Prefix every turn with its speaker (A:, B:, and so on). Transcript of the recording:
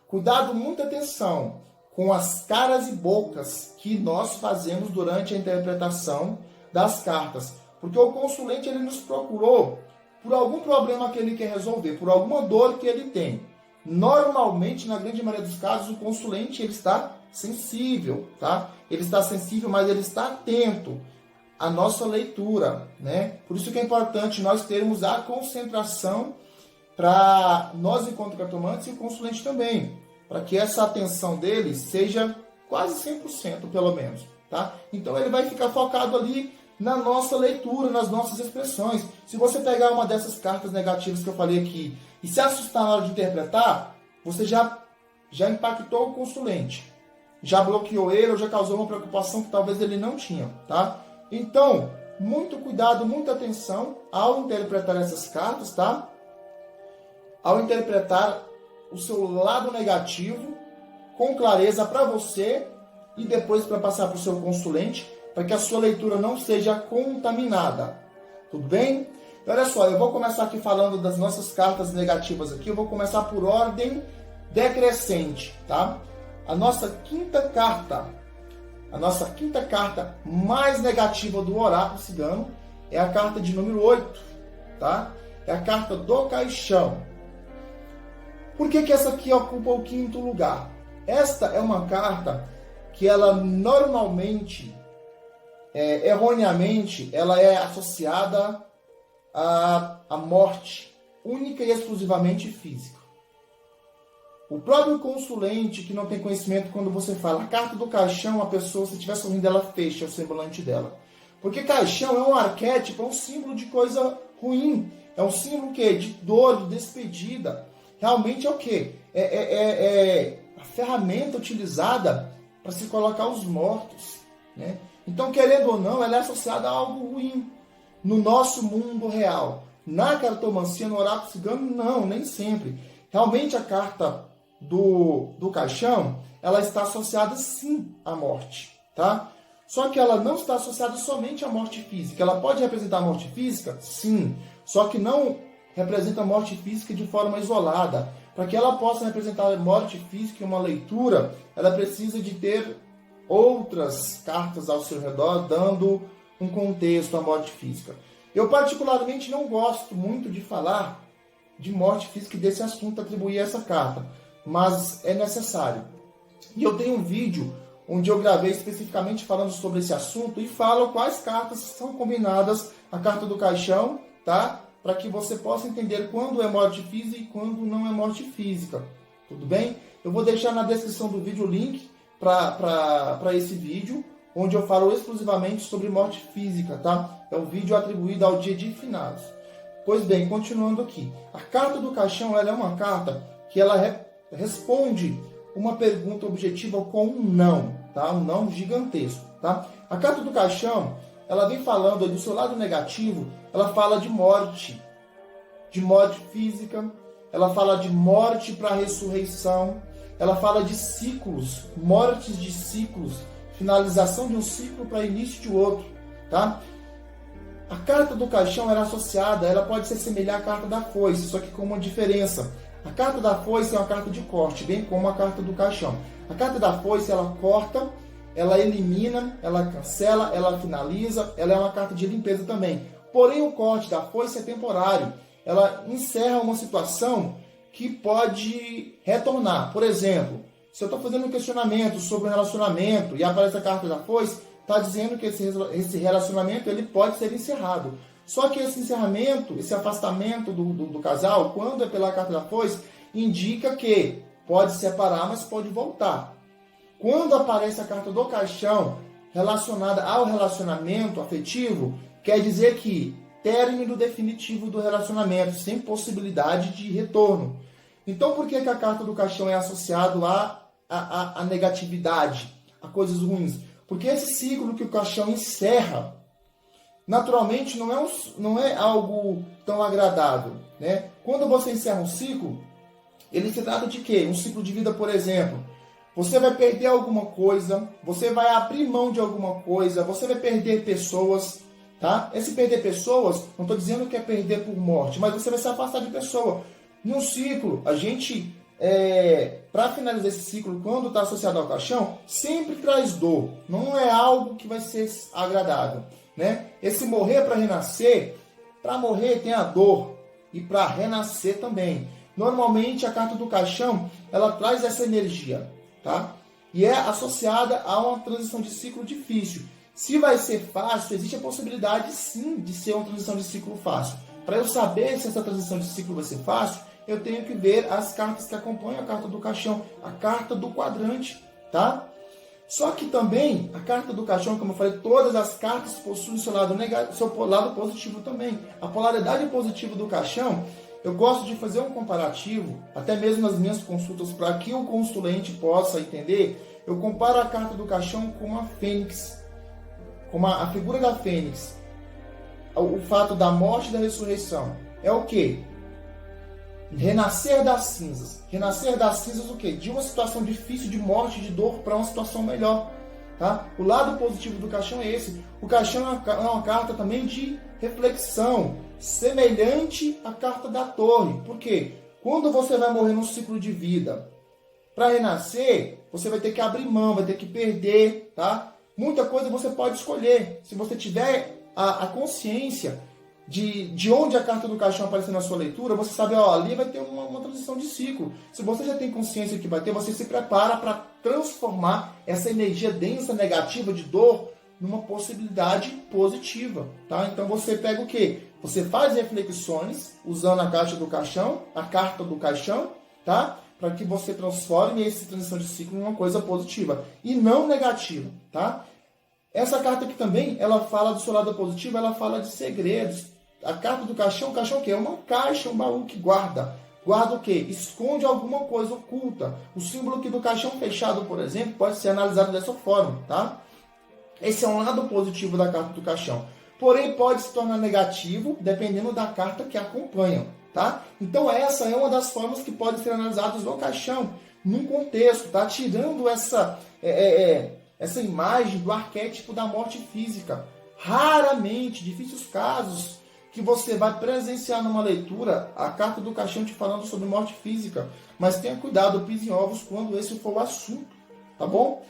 A: Cuidado, muita atenção com as caras e bocas que nós fazemos durante a interpretação das cartas. Porque o consulente ele nos procurou por algum problema que ele quer resolver, por alguma dor que ele tem. Normalmente, na grande maioria dos casos, o consulente ele está sensível, tá? Ele está sensível, mas ele está atento à nossa leitura, né? Por isso que é importante nós termos a concentração para nós, enquanto cartomantes, e o consulente também, para que essa atenção dele seja quase 100%, pelo menos, tá? Então, ele vai ficar focado ali na nossa leitura, nas nossas expressões. Se você pegar uma dessas cartas negativas que eu falei aqui e se assustar na hora de interpretar, você já impactou o consulente, já bloqueou ele ou já causou uma preocupação que talvez ele não tinha, tá? Então, muito cuidado, muita atenção ao interpretar essas cartas, tá? Ao interpretar o seu lado negativo com clareza para você e depois para passar para o seu consulente, para que a sua leitura não seja contaminada. Tudo bem? Então, olha só, eu vou começar aqui falando das nossas cartas negativas aqui. Eu vou começar por ordem decrescente, tá? A nossa quinta carta mais negativa do oráculo cigano é a carta de número 8, tá? É a carta do caixão. Por que essa aqui ocupa o quinto lugar? Esta é uma carta que ela normalmente, erroneamente, ela é associada à morte, única e exclusivamente física. O próprio consulente que não tem conhecimento, quando você fala a carta do caixão, a pessoa, se estiver sorrindo, ela fecha o semblante dela. Porque caixão é um arquétipo, é um símbolo de coisa ruim. É um símbolo que de dor, de despedida. Realmente é o quê? É a ferramenta utilizada para se colocar os mortos, né? Então, querendo ou não, ela é associada a algo ruim no nosso mundo real. Na cartomancia, no oráculo cigano, não, nem sempre. Realmente a carta do caixão, ela está associada sim à morte, tá? Só que ela não está associada somente à morte física. Ela pode representar a morte física? Sim. Só que não representa a morte física de forma isolada. Para que ela possa representar a morte física em uma leitura, ela precisa de ter outras cartas ao seu redor, dando um contexto à morte física. Eu particularmente não gosto muito de falar de morte física e desse assunto atribuir a essa carta, mas é necessário. E eu tenho um vídeo onde eu gravei especificamente falando sobre esse assunto e falo quais cartas são combinadas à carta do caixão, tá? Para que você possa entender quando é morte física e quando não é morte física. Tudo bem? Eu vou deixar na descrição do vídeo o link para esse vídeo, onde eu falo exclusivamente sobre morte física, tá? É um vídeo atribuído ao dia de finados. Pois bem, continuando aqui. A carta do caixão, ela é uma carta que ela responde uma pergunta objetiva com um não, tá? Um não gigantesco, tá? A carta do caixão, ela vem falando do seu lado negativo, ela fala de morte física, ela fala de morte para ressurreição, ela fala de ciclos, mortes de ciclos, finalização de um ciclo para início de outro, tá? A carta do caixão era associada, ela pode se assemelhar à carta da foice, só que com uma diferença. A carta da foice é uma carta de corte, bem como a carta do caixão. A carta da foice, ela corta, ela elimina, ela cancela, ela finaliza, ela é uma carta de limpeza também. Porém, o corte da foice é temporário. Ela encerra uma situação que pode retornar. Por exemplo, se eu estou fazendo um questionamento sobre um relacionamento e aparece a carta da foice, está dizendo que esse relacionamento ele pode ser encerrado. Só que esse encerramento, esse afastamento do casal, quando é pela carta da foice, indica que pode separar, mas pode voltar. Quando aparece a carta do caixão relacionada ao relacionamento afetivo, quer dizer que término definitivo do relacionamento, sem possibilidade de retorno. Então, por que a carta do caixão é associada à negatividade, a coisas ruins? Porque esse ciclo que o caixão encerra, naturalmente, não é algo tão agradável, né? Quando você encerra um ciclo, ele se trata de quê? Um ciclo de vida, por exemplo. Você vai perder alguma coisa, você vai abrir mão de alguma coisa, você vai perder pessoas, tá? Esse perder pessoas, não estou dizendo que é perder por morte, mas você vai se afastar de pessoa. Num ciclo, a gente para finalizar esse ciclo, quando está associado ao caixão, sempre traz dor. Não é algo que vai ser agradável, né? Esse morrer para renascer, para morrer tem a dor e para renascer também. Normalmente a carta do caixão, ela traz essa energia, tá? E é associada a uma transição de ciclo difícil. Se vai ser fácil, existe a possibilidade sim de ser uma transição de ciclo fácil. Para eu saber se essa transição de ciclo vai ser fácil, eu tenho que ver as cartas que acompanham a carta do caixão, a carta do quadrante, tá? Só que também, a carta do caixão, como eu falei, todas as cartas possuem seu lado negativo, seu lado positivo também. A polaridade positiva do caixão, eu gosto de fazer um comparativo, até mesmo nas minhas consultas, para que o consulente possa entender. Eu comparo a carta do caixão com uma fênix, com a figura da fênix. O fato da morte e da ressurreição. É o quê? Renascer das cinzas. Renascer das cinzas o quê? De uma situação difícil, de morte, de dor, para uma situação melhor. Tá? O lado positivo do caixão é esse. O caixão é uma carta também de reflexão, semelhante à carta da torre. Por quê? Quando você vai morrer num ciclo de vida, para renascer, você vai ter que abrir mão, vai ter que perder. Tá? Muita coisa você pode escolher. Se você tiver a consciência de onde a carta do caixão aparecer na sua leitura, você sabe, ó, ali vai ter uma transição de ciclo. Se você já tem consciência que vai ter, você se prepara para transformar essa energia densa, negativa, de dor, numa possibilidade positiva. Tá? Então você pega o quê? Você faz reflexões usando a carta do caixão, tá? Para que você transforme essa transição de ciclo em uma coisa positiva e não negativa. Tá? Essa carta aqui também, ela fala do seu lado positivo, ela fala de segredos. A carta do caixão, o caixão é o quê? É uma caixa, um baú que guarda. Guarda o quê? Esconde alguma coisa oculta. O símbolo aqui do caixão fechado, por exemplo, pode ser analisado dessa forma, tá? Esse é um lado positivo da carta do caixão. Porém, pode se tornar negativo, dependendo da carta que acompanha, tá? Então, essa é uma das formas que podem ser analisadas no caixão, num contexto, tá? Tirando essa imagem do arquétipo da morte física. Raramente, difíceis casos, que você vai presenciar numa leitura a carta do caixão te falando sobre morte física. Mas tenha cuidado, pise em ovos quando esse for o assunto, tá bom?